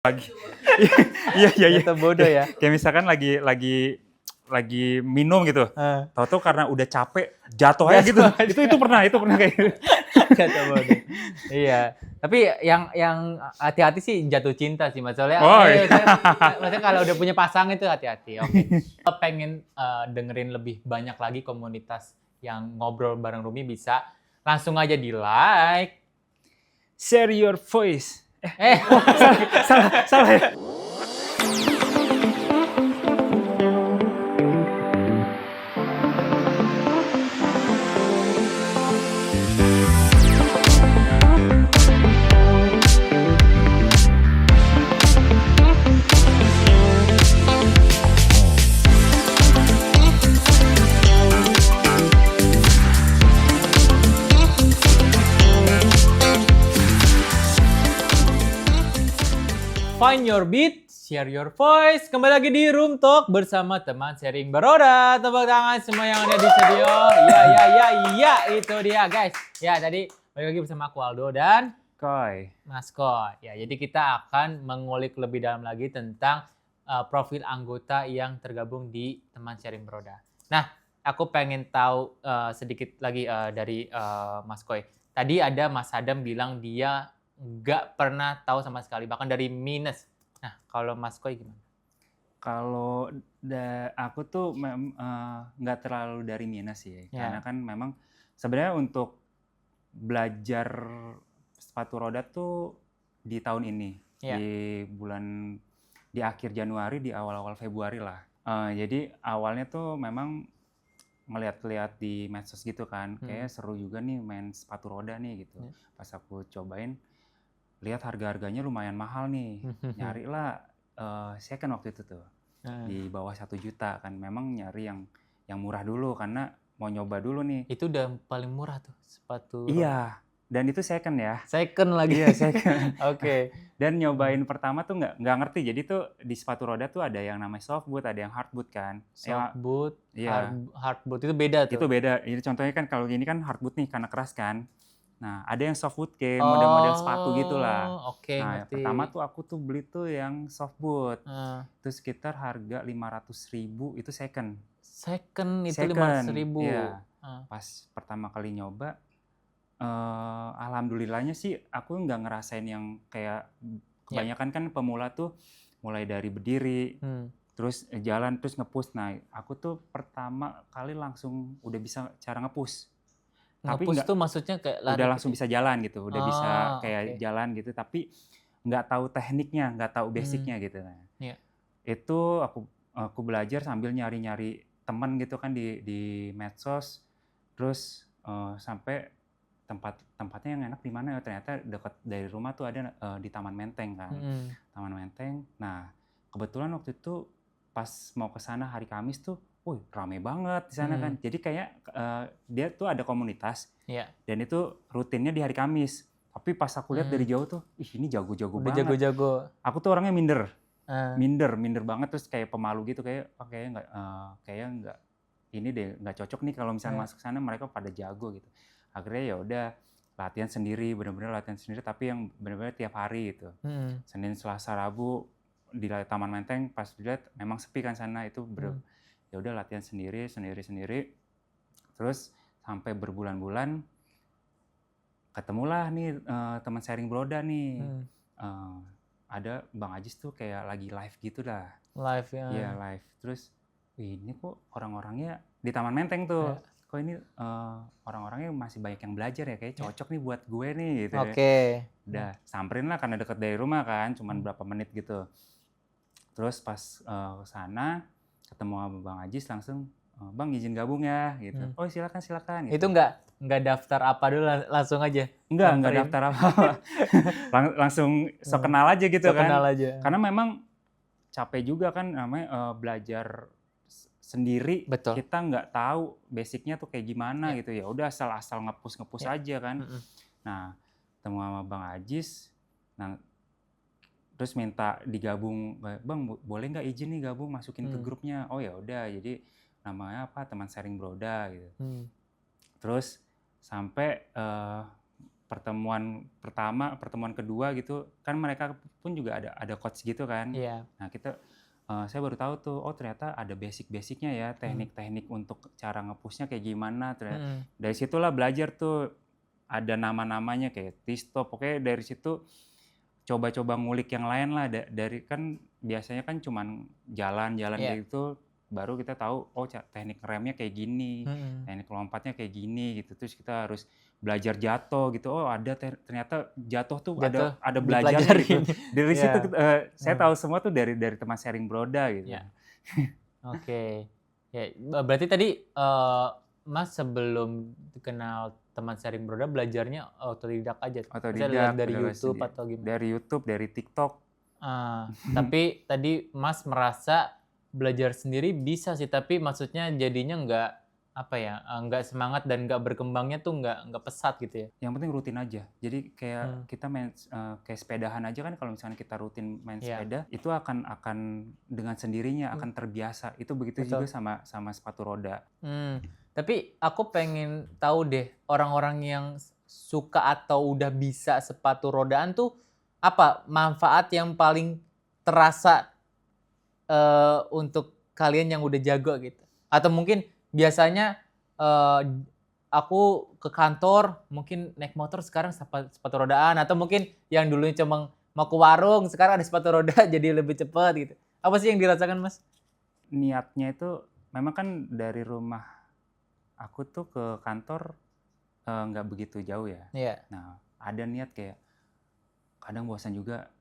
Lagi. Iya iya iya. Jatuh bodoh ya. Kayak misalkan lagi minum gitu. Tahu-tahu karena udah capek jatuh aja gitu. Itu pernah kayak gitu. Jatuh bodoh. Iya. Tapi yang hati-hati sih jatuh cinta sih Mas. Soalnya Oh, iya. maksudnya kalau udah punya pasangan itu hati-hati. Oke. Pengen dengerin lebih banyak lagi komunitas yang ngobrol bareng Rumi bisa langsung aja di like. Share your voice. Salah ya. Find your beat, share your voice. Kembali lagi di Room Talk bersama teman sharing beroda. Tepuk tangan semua yang ada di studio. Ya, itu dia guys. Ya, tadi balik lagi bersama aku Aldo dan Koy. Mas Koy. Ya, jadi kita akan mengulik lebih dalam lagi tentang profil anggota yang tergabung di teman sharing beroda. Nah, aku pengen tahu sedikit lagi dari Mas Koy. Tadi ada Mas Adam bilang dia nggak pernah tahu sama sekali, bahkan dari minus. Nah, kalau Mas Koy gimana? Kalau aku tuh nggak terlalu dari minus sih, karena kan memang sebenarnya untuk belajar sepatu roda tuh di tahun ini, di akhir Januari, di awal-awal Februari lah. Jadi awalnya tuh memang ngeliat-liat di medsos gitu kan, kayak seru juga nih main sepatu roda nih gitu. Pas aku cobain, lihat harga-harganya lumayan mahal nih, nyarilah second waktu itu tuh di bawah 1 juta kan, memang nyari yang murah dulu karena mau nyoba dulu nih. Itu udah paling murah tuh sepatu. Iya, dan itu second ya. Second lagi. Iya second. Oke. Dan nyobain pertama tuh nggak ngerti, jadi tuh di sepatu roda tuh ada yang namanya soft boot, ada yang hard boot kan. Soft boot, iya. hard boot itu beda tuh. Itu beda. Jadi contohnya kan kalau ini kan hard boot nih karena keras kan. Nah, ada yang soft boot kayak model-model sepatu gitulah. Oke, Nah, ngerti. pertama tuh aku tuh beli tuh yang soft boot. Itu sekitar harga 500.000 itu second. Second itu 500.000. Iya. Pas pertama kali nyoba, alhamdulillahnya sih aku nggak ngerasain yang kayak kebanyakan kan pemula tuh mulai dari berdiri, terus jalan, terus nge-push. Nah, aku tuh pertama kali langsung udah bisa cara nge-push. Nge-push tuh maksudnya kayak lari udah langsung bisa jalan gitu, udah bisa kayak oke. jalan gitu, tapi nggak tahu tekniknya, nggak tahu basicnya gitu. Nah, itu aku belajar sambil nyari-nyari teman gitu kan di medsos, terus sampai tempatnya yang enak di mana ya, ternyata dekat dari rumah tuh ada di Taman Menteng kan. Taman Menteng. Nah, kebetulan waktu itu pas mau ke sana hari Kamis tuh, rame banget di sana kan. Jadi kayak dia tuh ada komunitas dan itu rutinnya di hari Kamis. Tapi pas aku lihat dari jauh tuh, ini jago-jago banget. Jago-jago. Aku tuh orangnya minder banget, terus kayak pemalu gitu, kayaknya nggak ini deh, nggak cocok nih kalau misalnya masuk sana, mereka pada jago gitu. Akhirnya ya udah latihan sendiri, benar-benar latihan sendiri, tapi yang benar-benar tiap hari gitu. Senin, Selasa, Rabu di Taman Menteng, pas dilihat memang sepi kan sana, itu ya udah latihan sendiri. Terus sampai berbulan-bulan ketemulah nih teman sharing beroda nih. Ada Bang Ajis tuh kayak lagi live gitu dah. Live ya. Iya, live. Terus ini kok orang-orangnya di Taman Menteng tuh. Kok ini orang-orangnya masih banyak yang belajar ya, kayak cocok nih buat gue nih gitu. Oke. Udah samperin lah karena deket dari rumah kan, cuman berapa menit gitu. Terus pas sana ketemu sama Bang Ajis, langsung Bang izin gabung ya gitu. Oh silakan. Gitu. Itu nggak daftar apa dulu, langsung aja? Nggak daftar apa. Langsung sok kenal aja gitu kan. Kenal aja. Karena memang capek juga kan namanya belajar sendiri. Betul. Kita nggak tahu basicnya tuh kayak gimana gitu ya. Udah asal nge-push aja kan. Nah, ketemu sama Bang Ajis. Nah, terus minta digabung, Bang boleh nggak izin nih gabung masukin ke grupnya? Oh ya udah, jadi namanya apa, teman sharing beroda gitu. Terus sampai pertemuan pertama, pertemuan kedua gitu, kan mereka pun juga ada coach gitu kan. Iya. Nah saya baru tahu tuh, oh ternyata ada basic-basicnya ya, teknik-teknik untuk cara nge-push-nya kayak gimana. Dari situlah belajar tuh, ada nama-namanya kayak T-stop, pokoknya dari situ coba-coba ngulik yang lain lah. Dari kan biasanya kan cuman jalan-jalan kayak gitu, baru kita tahu oh teknik remnya kayak gini, teknik lompatnya kayak gini gitu. Terus kita harus belajar jatuh gitu. Oh ada ternyata jatuh tuh ada belajarnya gitu. Dari situ saya tahu semua tuh dari teman sharing Broda gitu. Oke. Ya, berarti tadi Mas sebelum kenal teman sharing Broda belajarnya otodidak aja. Otodidak dari YouTube atau gimana? Dari YouTube, dari TikTok. Tapi tadi Mas merasa belajar sendiri bisa sih, tapi maksudnya jadinya nggak semangat dan nggak berkembangnya tuh nggak pesat gitu ya? Yang penting rutin aja. Jadi kayak kita main kayak sepedahan aja kan, kalau misalnya kita rutin main sepeda, itu akan dengan sendirinya akan terbiasa. Itu begitu juga sama sepatu roda. Tapi aku pengen tahu deh, orang-orang yang suka atau udah bisa sepatu rodaan tuh apa manfaat yang paling terasa untuk kalian yang udah jago gitu? Atau mungkin biasanya aku ke kantor mungkin naik motor, sekarang sepatu rodaan, atau mungkin yang dulunya cuma mau ke warung sekarang ada sepatu roda jadi lebih cepat gitu. Apa sih yang dirasakan Mas? Niatnya itu memang kan dari rumah aku tuh ke kantor nggak begitu jauh ya. Nah ada niat kayak kadang bosan juga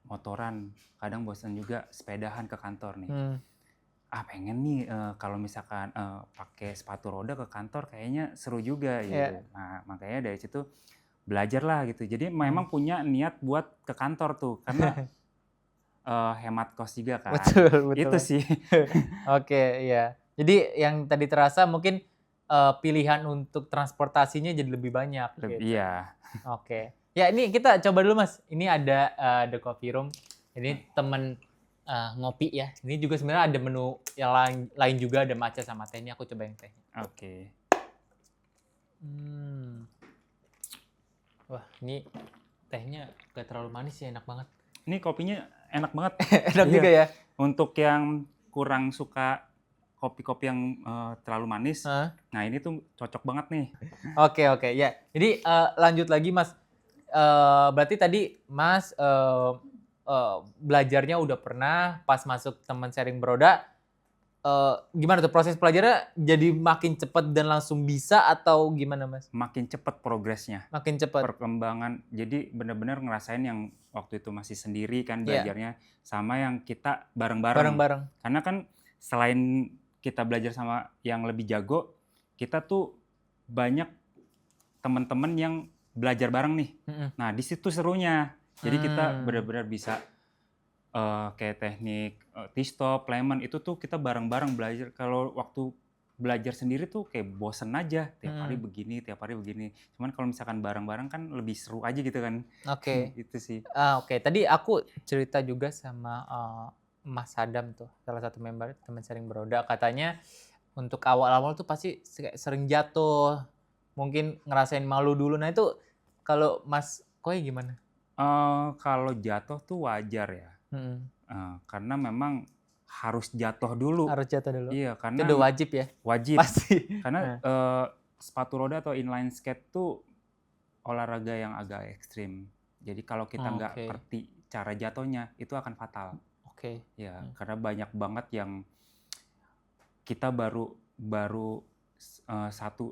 motoran, kadang bosan juga sepedahan ke kantor nih. Pengen nih kalau misalkan pakai sepatu roda ke kantor kayaknya seru juga gitu. Nah makanya dari situ belajar lah gitu. Jadi memang punya niat buat ke kantor tuh, karena hemat kos juga kan. Betul. Itu sih. Oke, iya. Jadi yang tadi terasa mungkin pilihan untuk transportasinya jadi lebih banyak gitu. Iya. Oke. Ya ini kita coba dulu Mas. Ini ada The Coffee Room. Ini temen ngopi ya. Ini juga sebenarnya ada menu yang lain juga, ada matcha sama teh. Ini aku coba yang tehnya. Oke. Wah, ini tehnya gak terlalu manis ya, enak banget. Ini kopinya enak banget. Enak juga ya. Untuk yang kurang suka kopi-kopi yang terlalu manis, nah ini tuh cocok banget nih. Oke. Ya, jadi lanjut lagi Mas. Berarti tadi Mas belajarnya udah pernah, pas masuk teman sharing Broda, gimana tuh proses pelajarannya, jadi makin cepat dan langsung bisa atau gimana Mas? Makin cepat progresnya. Makin cepat. Perkembangan, jadi benar-benar ngerasain yang waktu itu masih sendiri kan belajarnya, sama yang kita bareng-bareng. Karena kan selain kita belajar sama yang lebih jago, kita tuh banyak teman-teman yang belajar bareng nih. Nah di situ serunya. Jadi kita benar-benar bisa kayak teknik T-stop, lemon itu tuh kita bareng-bareng belajar. Kalau waktu belajar sendiri tuh kayak bosen aja, tiap hari begini. Cuman kalau misalkan bareng-bareng kan lebih seru aja gitu kan. Oke. Itu sih. Oke. Tadi aku cerita juga sama Mas Adam tuh, salah satu member teman sharing Broda, katanya untuk awal-awal tuh pasti sering jatuh, mungkin ngerasain malu dulu. Nah itu kalau Mas Koi gimana? Kalau jatuh tuh wajar ya, karena memang harus jatuh dulu. Iya, karena itu udah wajib ya? Wajib. Pasti. Karena sepatu roda atau inline skate tuh olahraga yang agak ekstrim. Jadi kalau kita nggak ngerti cara jatuhnya, itu akan fatal. Ya, karena banyak banget yang kita baru 1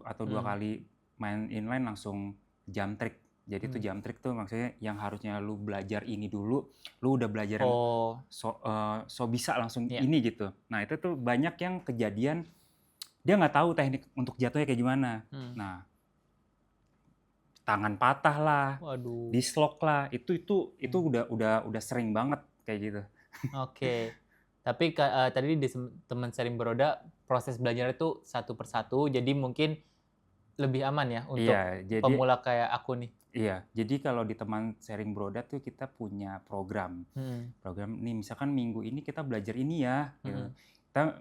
atau 2 kali main inline langsung jump trick. Jadi itu jump trick tuh maksudnya yang harusnya lu belajar ini dulu, lu udah belajar yang so bisa langsung ini gitu. Nah itu tuh banyak yang kejadian dia nggak tahu teknik untuk jatuhnya kayak gimana. Nah tangan patah lah, dislok lah, itu udah sering banget kayak gitu. Oke. Tapi tadi di teman sharing Broda proses belajar itu satu persatu, jadi mungkin lebih aman ya untuk pemula kayak aku nih. Iya, jadi kalau di teman sharing Broda tuh kita punya program. Program nih misalkan minggu ini kita belajar ini ya. Gitu. Kita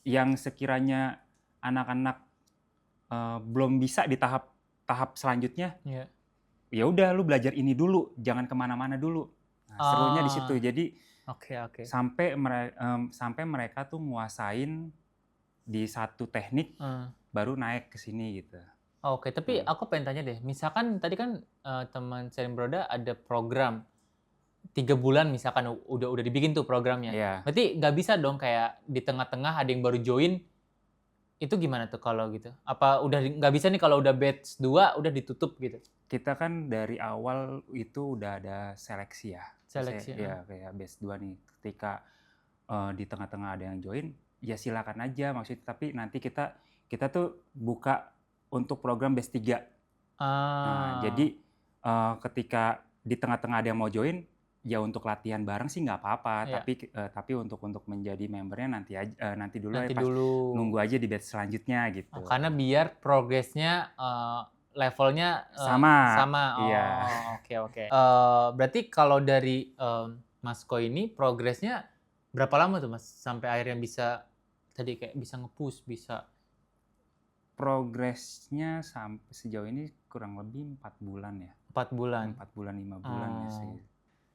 yang sekiranya anak-anak belum bisa di tahap selanjutnya, ya udah lu belajar ini dulu, jangan kemana-mana dulu. Nah, serunya di situ. Jadi Oke. sampai mereka tuh nguasain di satu teknik baru naik ke sini gitu. Oke, tapi aku pengen tanya deh, misalkan tadi kan teman sharing Broda ada program 3 bulan misalkan udah dibikin tuh programnya. Iya. Berarti nggak bisa dong kayak di tengah-tengah ada yang baru join, itu gimana tuh kalau gitu? Apa udah nggak bisa nih kalau udah batch 2 udah ditutup gitu? Kita kan dari awal itu udah ada seleksi ya. Seleksi. Ya kayak batch 2 nih. Ketika di tengah-tengah ada yang join, ya silakan aja maksudnya. Tapi nanti kita tuh buka untuk program batch 3. Nah, jadi ketika di tengah-tengah ada yang mau join, ya untuk latihan bareng sih nggak apa-apa. Iya. Tapi untuk menjadi membernya nanti dulu. Nanti pas dulu. nunggu aja di batch selanjutnya gitu. Karena biar progresnya levelnya sama. Iya. Oke. Berarti kalau dari Mas Ko ini progresnya berapa lama tuh Mas sampai akhirnya bisa tadi kayak bisa nge-push, bisa? Progresnya sampai sejauh ini kurang lebih 4 bulan ya. 4 bulan. 4 bulan 5 bulan ya sih.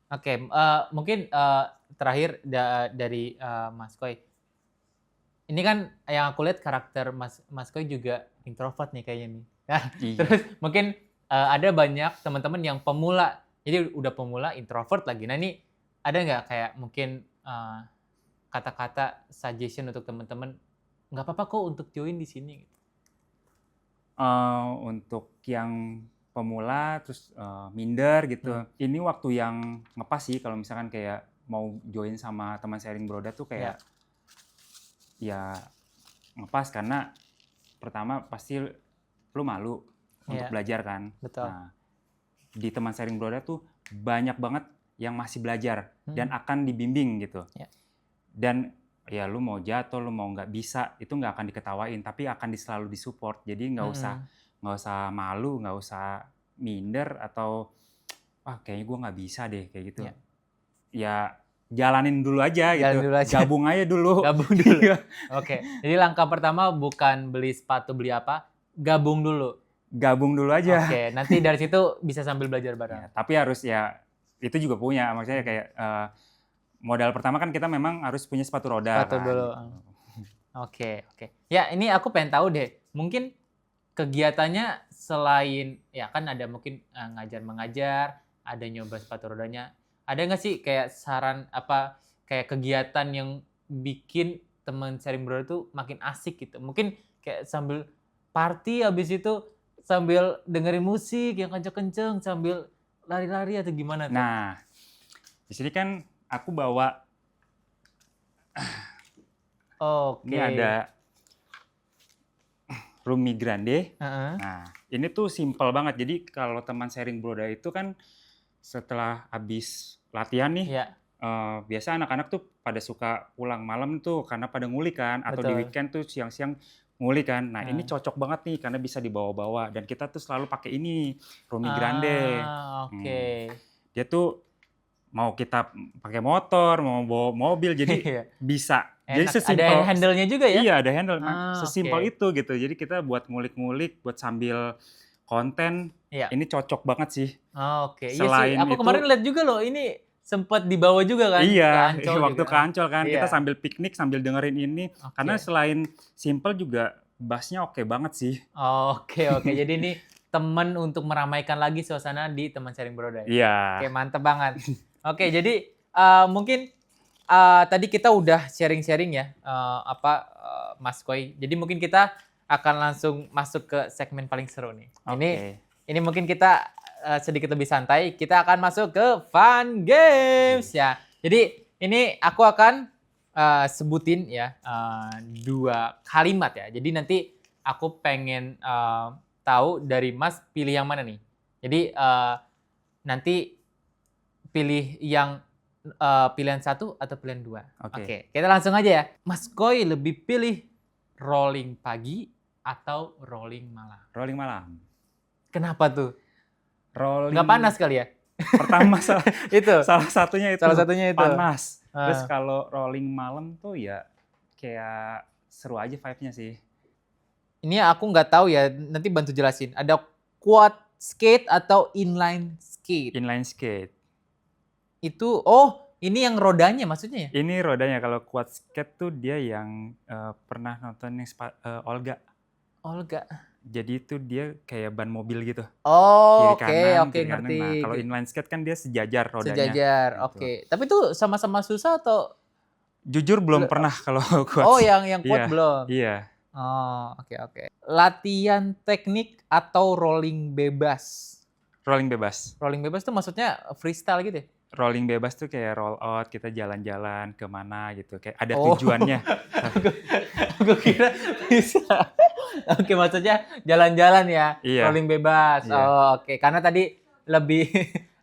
Oke, mungkin terakhir dari Mas Koy. Ini kan yang aku lihat karakter Mas Koy juga introvert nih kayaknya nih. Iya. Terus mungkin ada banyak teman-teman yang pemula. Jadi udah pemula introvert lagi. Nah ini ada nggak kayak mungkin kata-kata suggestion untuk teman-teman, nggak apa-apa kok untuk join di sini? Untuk yang pemula terus minder gitu. Ini waktu yang ngepas sih kalau misalkan kayak mau join sama teman sharing Broda tuh kayak ya ngepas karena pertama pasti lu malu untuk belajar kan. Betul. Nah, di teman sharing Broda tuh banyak banget yang masih belajar dan akan dibimbing gitu. Dan ya lu mau jatuh, lu mau nggak bisa, itu nggak akan diketawain, tapi akan selalu disupport. Jadi nggak usah malu, nggak usah minder atau kayaknya gue nggak bisa deh kayak gitu. Ya jalanin dulu aja gitu. Gabung aja dulu. Gabung dulu. Oke. Jadi langkah pertama bukan beli sepatu, beli apa, gabung dulu. Gabung dulu aja. Oke. Nanti dari situ bisa sambil belajar bareng. Ya, tapi harus ya itu juga punya, maksudnya kayak modal pertama kan kita memang harus punya sepatu roda. Sepatu dulu. Oke. Ya ini aku pengen tahu deh, mungkin kegiatannya selain ya kan ada mungkin ngajar mengajar, ada nyoba sepatu rodanya. Ada nggak sih kayak saran apa kayak kegiatan yang bikin teman sharing Broda tuh makin asik gitu? Mungkin kayak sambil party habis itu sambil dengerin musik yang kenceng-kenceng sambil lari-lari atau gimana tuh? Nah, di sini kan aku bawa ini ada Rumi Grande. Nah, ini tuh simple banget. Jadi kalau teman sharing Broda itu kan setelah habis latihan nih, biasa anak-anak tuh pada suka pulang malam tuh karena pada ngulik kan, atau di weekend tuh siang-siang ngulik kan. Nah, ini cocok banget nih karena bisa dibawa-bawa dan kita tuh selalu pakai ini Rumi Grande. Dia tuh mau kita pakai motor, mau bawa mobil, jadi bisa. Jadi sesimpel, ada handle-nya juga ya? Iya, ada handle. Sesimpel itu gitu. Jadi kita buat ngulik-ngulik, buat sambil konten, ini cocok banget sih. Iya sih, aku kemarin lihat juga loh, ini sempat dibawa juga kan? Iya, waktu ke Ancol kan, kita sambil piknik, sambil dengerin ini. Karena selain simple juga bassnya oke banget sih. Oke, jadi ini teman untuk meramaikan lagi suasana di teman sharing Broda. Iya. Oke, mantep banget. Oke, jadi mungkin tadi kita udah sharing-sharing ya, Mas Koy. Jadi mungkin kita akan langsung masuk ke segmen paling seru nih. Ini mungkin kita sedikit lebih santai. Kita akan masuk ke fun games ya. Jadi ini aku akan sebutin ya 2 kalimat ya. Jadi nanti aku pengen tahu dari Mas pilih yang mana nih. Jadi nanti pilih yang pilihan 1 atau pilihan 2. Oke, kita langsung aja ya. Mas Koy lebih pilih rolling pagi atau rolling malam? Rolling malam. Kenapa tuh? Rolling. Nggak panas kali ya? Pertama salah satunya itu panas. Terus kalau rolling malam tuh ya kayak seru aja vibe-nya sih. Ini aku nggak tahu ya, nanti bantu jelasin. Ada quote skate atau inline skate? Inline skate. Itu, ini yang rodanya maksudnya ya? Ini rodanya. Kalau quad skate tuh dia yang pernah nonton yang Olga. Olga. Jadi itu dia kayak ban mobil gitu. Oh, Kiri oke, kanan. ngerti. Nah, kalau inline skate kan dia sejajar rodanya. Sejajar, gitu. oke. Tapi itu sama-sama susah atau? Jujur belum pernah kalau quad. Oh, yang quad Iya, belum? Iya. Oh, oke. Latihan teknik atau rolling bebas? Rolling bebas. Rolling bebas tuh maksudnya freestyle gitu ya? Rolling bebas tuh kayak roll out, kita jalan-jalan kemana gitu. Kayak ada tujuannya. Aku kira bisa. Oke, maksudnya jalan-jalan ya, Iya. rolling bebas. Iya. Oh, oke. Karena tadi lebih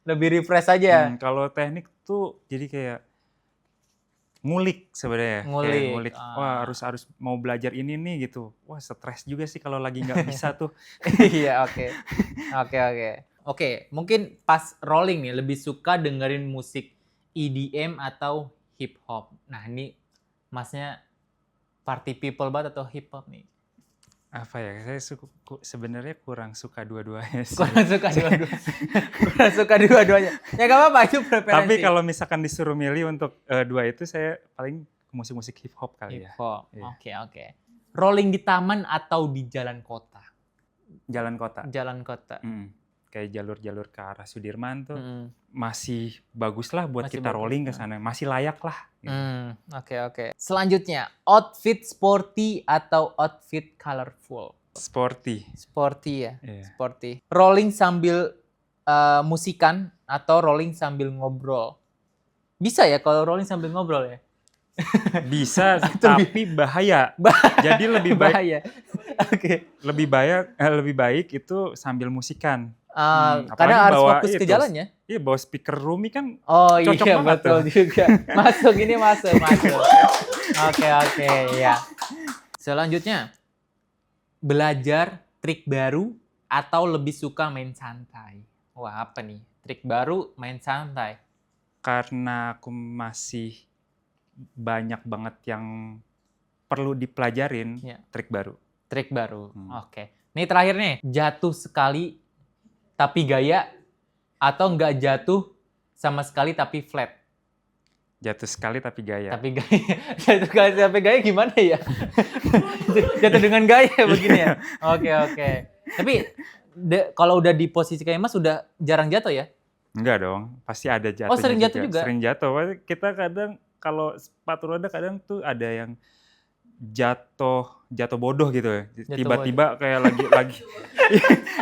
refresh aja. Kalau teknik tuh jadi kayak ngulik sebenarnya. Kayak ngulik. Wah, harus mau belajar ini nih gitu. Wah, stres juga sih kalau lagi nggak bisa tuh. Iya, oke. Oke, mungkin pas rolling nih lebih suka dengerin musik EDM atau hip hop. Nah, ini Masnya party people banget atau hip hop nih? Apa ya? Saya sebenarnya kurang suka dua-duanya sih. Kurang suka dua-duanya. Ya nggak apa-apa, itu preferensi. Tapi kalau misalkan disuruh milih untuk dua itu, saya paling musik-musik hip hop kali ya. Hip hop. Oke. Rolling di taman atau di jalan kota? Jalan kota. Jalan kota. Kayak jalur-jalur ke arah Sudirman tuh masih bagus lah buat kita rolling ke sana. Masih layak lah. Gitu. Oke. Selanjutnya, outfit sporty atau outfit colorful? Sporty ya? Yeah. Sporty. Rolling sambil musikan atau rolling sambil ngobrol? Bisa ya kalau rolling sambil ngobrol ya? Bisa, tapi bahaya. Jadi lebih baik. Bahaya. Oke. Lebih baik itu sambil musikan. Karena harus fokus ke jalan ya? Iya, bawa speaker Rumi kan cocok banget betul tuh. Juga. Masuk. Oke, ya. Selanjutnya, belajar trik baru atau lebih suka main santai? Wah, apa nih? Trik baru, main santai. Karena aku masih banyak banget yang perlu dipelajarin, trik baru. Trik baru, oke. Ini terakhir nih, jatuh sekali tapi gaya atau nggak jatuh sama sekali tapi flat? Jatuh sekali tapi gaya. Jatuh sekali tapi gaya gimana ya? Jatuh dengan gaya begini ya? Oke. Tapi kalau udah di posisi kayak Mas udah jarang jatuh ya? Enggak dong, pasti ada jatuh. Sering jatuh juga? Sering jatuh. Kita kadang kalau sepatu roda kadang tuh ada yang jatuh bodoh gitu ya. Tiba-tiba kayak lagi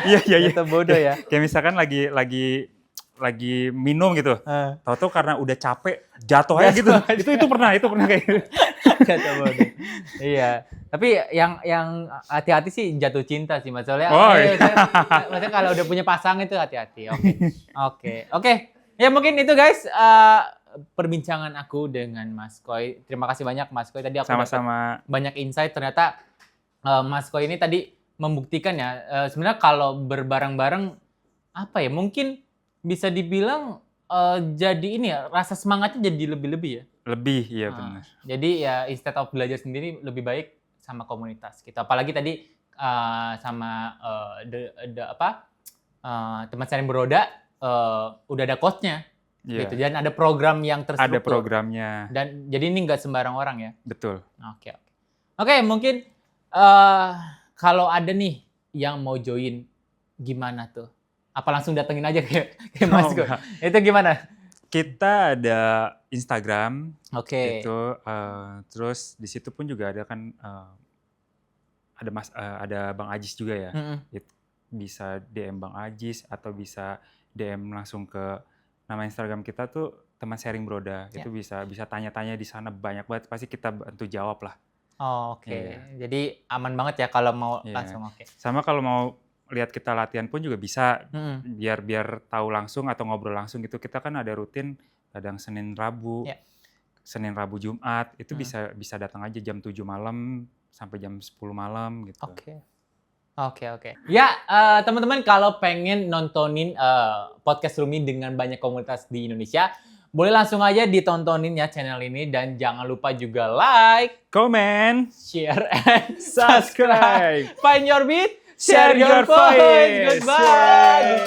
iya. Jatuh bodoh ya. Kayak misalkan lagi minum gitu. Tahu-tahu karena udah capek jatuh aja gitu. Itu pernah kayak gitu. Jatuh bodoh. Iya. Tapi yang hati-hati sih jatuh cinta sih maksudnya. Maksudnya kalau udah punya pasangan itu hati-hati. Oke. Ya mungkin itu guys perbincangan aku dengan Mas Koy. Terima kasih banyak Mas Koy. Tadi aku sama-sama banyak insight. Ternyata Mas Koy ini tadi membuktikan ya. Sebenarnya kalau berbareng-bareng apa ya? Mungkin bisa dibilang jadi ini ya. Rasa semangatnya jadi lebih-lebih ya. Lebih, iya benar. Jadi ya instead of belajar sendiri lebih baik sama komunitas kita. Apalagi tadi sama teman sharing beroda udah ada coachnya. Gitu. Dan ada program yang terstruktur. Ada programnya. Dan jadi ini nggak sembarang orang ya. Betul. Oke, mungkin kalau ada nih yang mau join gimana tuh? Apa langsung datengin aja ke Mas Koy? Itu gimana? Kita ada Instagram. Oke. Itu terus di situ pun juga ada kan ada Bang Ajis juga ya. Bisa DM Bang Ajis atau bisa DM langsung ke nama Instagram kita tuh teman sharing beroda. Itu bisa tanya-tanya di sana banyak banget, pasti kita bantu jawab lah. Oke. Jadi aman banget ya kalau mau langsung. Sama kalau mau lihat kita latihan pun juga bisa, biar tahu langsung atau ngobrol langsung gitu. Kita kan ada rutin kadang Senin Rabu Jumat, itu bisa datang aja jam 7 malam sampai jam 10 malam gitu. Oke. Ya, teman-teman kalau pengen nontonin podcast Rumi dengan banyak komunitas di Indonesia, boleh langsung aja ditontonin ya channel ini. Dan jangan lupa juga like, comment, share, and subscribe. Find your beat, share your voice. Goodbye.